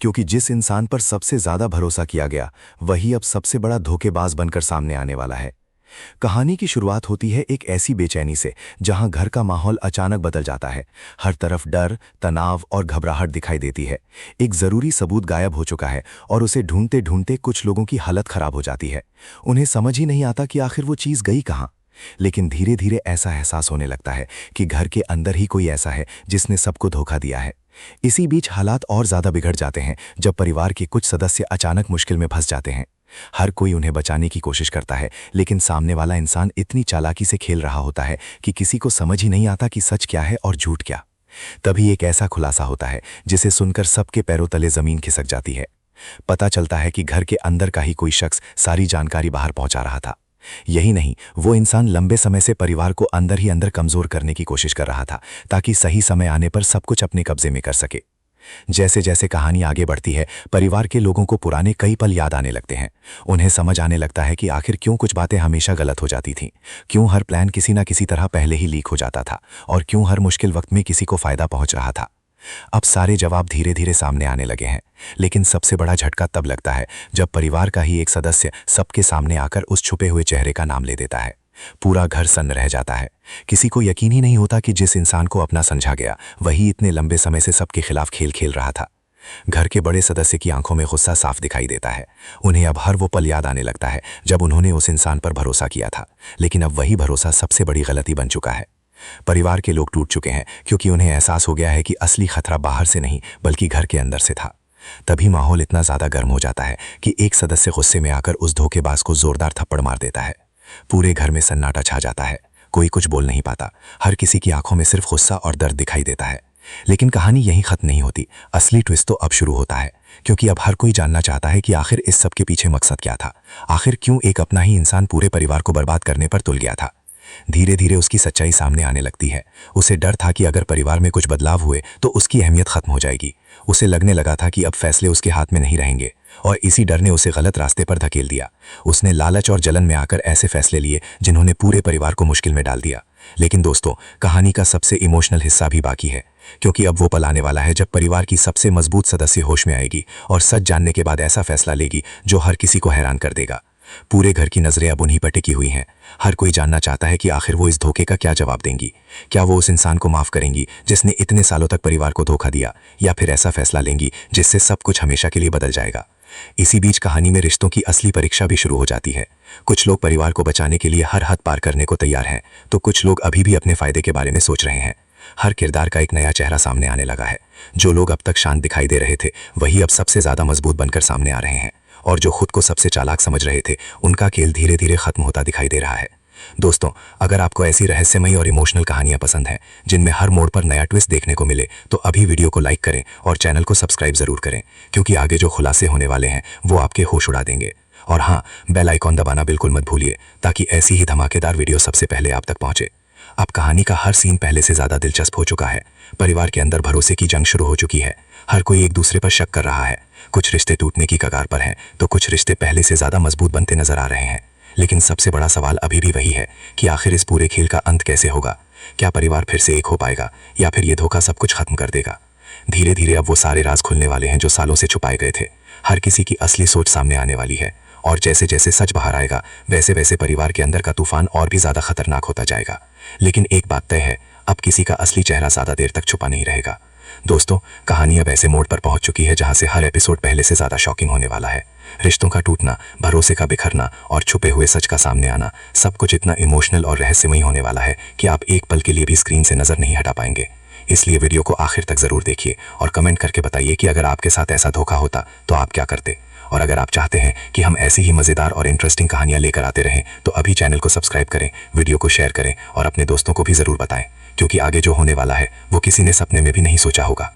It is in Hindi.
क्योंकि जिस इंसान पर सबसे ज्यादा भरोसा किया गया वही अब सबसे बड़ा धोखेबाज बनकर सामने आने वाला है। कहानी की शुरुआत होती है एक ऐसी बेचैनी से जहां घर का माहौल अचानक बदल जाता है। हर तरफ डर, तनाव और घबराहट दिखाई देती है। एक जरूरी सबूत गायब हो चुका है और उसे ढूंढते ढूंढते कुछ लोगों की हालत खराब हो जाती है। उन्हें समझ ही नहीं आता कि आखिर वो चीज गई कहां। लेकिन धीरे धीरे ऐसा एहसास होने लगता है कि घर के अंदर ही कोई ऐसा है जिसने सबको धोखा दिया है। इसी बीच हालात और ज्यादा बिगड़ जाते हैं जब परिवार के कुछ सदस्य अचानक मुश्किल में फंस जाते हैं। हर कोई उन्हें बचाने की कोशिश करता है, लेकिन सामने वाला इंसान इतनी चालाकी से खेल रहा होता है कि किसी को समझ ही नहीं आता कि सच क्या है और झूठ क्या। तभी एक ऐसा खुलासा होता है जिसे सुनकर सबके पैरों तले जमीन खिसक जाती है। पता चलता है कि घर के अंदर का ही कोई शख्स सारी जानकारी बाहर पहुंचा रहा था। यही नहीं, वो इंसान लंबे समय से परिवार को अंदर ही अंदर कमजोर करने की कोशिश कर रहा था ताकि सही समय आने पर सब कुछ अपने कब्जे में कर सके। जैसे जैसे कहानी आगे बढ़ती है, परिवार के लोगों को पुराने कई पल याद आने लगते हैं। उन्हें समझ आने लगता है कि आखिर क्यों कुछ बातें हमेशा गलत हो जाती थीं, क्यों हर प्लान किसी ना किसी तरह पहले ही लीक हो जाता था और क्यों हर मुश्किल वक्त में किसी को फायदा पहुंच रहा था। अब सारे जवाब धीरे धीरे सामने आने लगे हैं, लेकिन सबसे बड़ा झटका तब लगता है जब परिवार का ही एक सदस्य सबके सामने आकर उस छुपे हुए चेहरे का नाम ले देता है। पूरा घर सन्न रह जाता है। किसी को यकीन ही नहीं होता कि जिस इंसान को अपना समझा गया वही इतने लंबे समय से सबके खिलाफ खेल खेल रहा था। घर के बड़े सदस्य की आंखों में गुस्सा साफ दिखाई देता है। उन्हें अब हर वो पल याद आने लगता है जब उन्होंने उस इंसान पर भरोसा किया था, लेकिन अब वही भरोसा सबसे बड़ी गलती बन चुका है। परिवार के लोग टूट चुके हैं क्योंकि उन्हें एहसास हो गया है कि असली खतरा बाहर से नहीं बल्कि घर के अंदर से था। तभी माहौल इतना ज्यादा गर्म हो जाता है कि एक सदस्य गुस्से में आकर उस धोखेबाज को जोरदार थप्पड़ मार देता है। पूरे घर में सन्नाटा छा जाता है। कोई कुछ बोल नहीं पाता। हर किसी की आंखों में सिर्फ गुस्सा और दर्द दिखाई देता है। लेकिन कहानी यहीं खत्म नहीं होती। असली ट्विस्ट तो अब शुरू होता है, क्योंकि अब हर कोई जानना चाहता है कि आखिर इस सब के पीछे मकसद क्या था। आखिर क्यों एक अपना ही इंसान पूरे परिवार को बर्बाद करने पर तुल गया था। धीरे धीरे उसकी सच्चाई सामने आने लगती है। उसे डर था कि अगर परिवार में कुछ बदलाव हुए तो उसकी अहमियत खत्म हो जाएगी। उसे लगने लगा था कि अब फैसले उसके हाथ में नहीं रहेंगे, और इसी डर ने उसे गलत रास्ते पर धकेल दिया। उसने लालच और जलन में आकर ऐसे फैसले लिए जिन्होंने पूरे परिवार को मुश्किल में डाल दिया। लेकिन दोस्तों, कहानी का सबसे इमोशनल हिस्सा भी बाकी है, क्योंकि अब वो पल आने वाला है जब परिवार की सबसे मजबूत सदस्य होश में आएगी और सच जानने के बाद ऐसा फैसला लेगी जो हर किसी को हैरान कर देगा। पूरे घर की नजरें अब उन्हीं पर टिकी हुई हैं। हर कोई जानना चाहता है कि आखिर वो इस धोखे का क्या जवाब देंगी। क्या वो उस इंसान को माफ करेंगी जिसने इतने सालों तक परिवार को धोखा दिया, या फिर ऐसा फैसला लेंगी जिससे सब कुछ हमेशा के लिए बदल जाएगा। इसी बीच कहानी में रिश्तों की असली परीक्षा भी शुरू हो जाती है। कुछ लोग परिवार को बचाने के लिए हर हद पार करने को तैयार हैं, तो कुछ लोग अभी भी अपने फायदे के बारे में सोच रहे हैं। हर किरदार का एक नया चेहरा सामने आने लगा है। जो लोग अब तक शांत दिखाई दे रहे थे वही अब सबसे ज्यादा मजबूत बनकर सामने आ रहे हैं, और जो खुद को सबसे चालाक समझ रहे थे उनका खेल धीरे धीरे खत्म होता दिखाई दे रहा है। दोस्तों, अगर आपको ऐसी रहस्यमयी और इमोशनल कहानियां पसंद हैं जिनमें हर मोड़ पर नया ट्विस्ट देखने को मिले, तो अभी वीडियो को लाइक करें और चैनल को सब्सक्राइब जरूर करें, क्योंकि आगे जो खुलासे होने वाले हैं वो आपके होश उड़ा देंगे। और हाँ, बेल आइकॉन दबाना बिल्कुल मत भूलिए ताकि ऐसी ही धमाकेदार वीडियो सबसे पहले आप तक पहुंचे। अब कहानी का हर सीन पहले से ज्यादा दिलचस्प हो चुका है। परिवार के अंदर भरोसे की जंग शुरू हो चुकी है। हर कोई एक दूसरे पर शक कर रहा है। कुछ रिश्ते टूटने की कगार पर हैं, तो कुछ रिश्ते पहले से ज्यादा मजबूत बनते नजर आ रहे हैं। लेकिन सबसे बड़ा सवाल अभी भी वही है कि आखिर इस पूरे खेल का अंत कैसे होगा। क्या परिवार फिर से एक हो पाएगा, या फिर ये धोखा सब कुछ खत्म कर देगा। धीरे धीरे अब वो सारे राज खुलने वाले हैं जो सालों से छुपाए गए थे। हर किसी की असली सोच सामने आने वाली है, और जैसे जैसे सच बाहर आएगा वैसे वैसे परिवार के अंदर का तूफान और भी ज्यादा खतरनाक होता जाएगा। लेकिन एक बात तय है, अब किसी का असली चेहरा ज्यादा देर तक छुपा नहीं रहेगा। दोस्तों, कहानी अब ऐसे मोड़ पर पहुंच चुकी है जहां से हर एपिसोड पहले से ज्यादा शॉकिंग होने वाला है। रिश्तों का टूटना, भरोसे का बिखरना और छुपे हुए सच का सामने आना, सब कुछ इतना इमोशनल और रहस्यमयी होने वाला है कि आप एक पल के लिए भी स्क्रीन से नजर नहीं हटा पाएंगे। इसलिए वीडियो को आखिर तक जरूर देखिए और कमेंट करके बताइए कि अगर आपके साथ ऐसा धोखा होता तो आप क्या करते। और अगर आप चाहते हैं कि हम ऐसी ही मजेदार और इंटरेस्टिंग कहानियां लेकर आते रहें, तो अभी चैनल को सब्सक्राइब करें, वीडियो को शेयर करें और अपने दोस्तों को भी जरूर बताएं, क्योंकि आगे जो होने वाला है वो किसी ने सपने में भी नहीं सोचा होगा।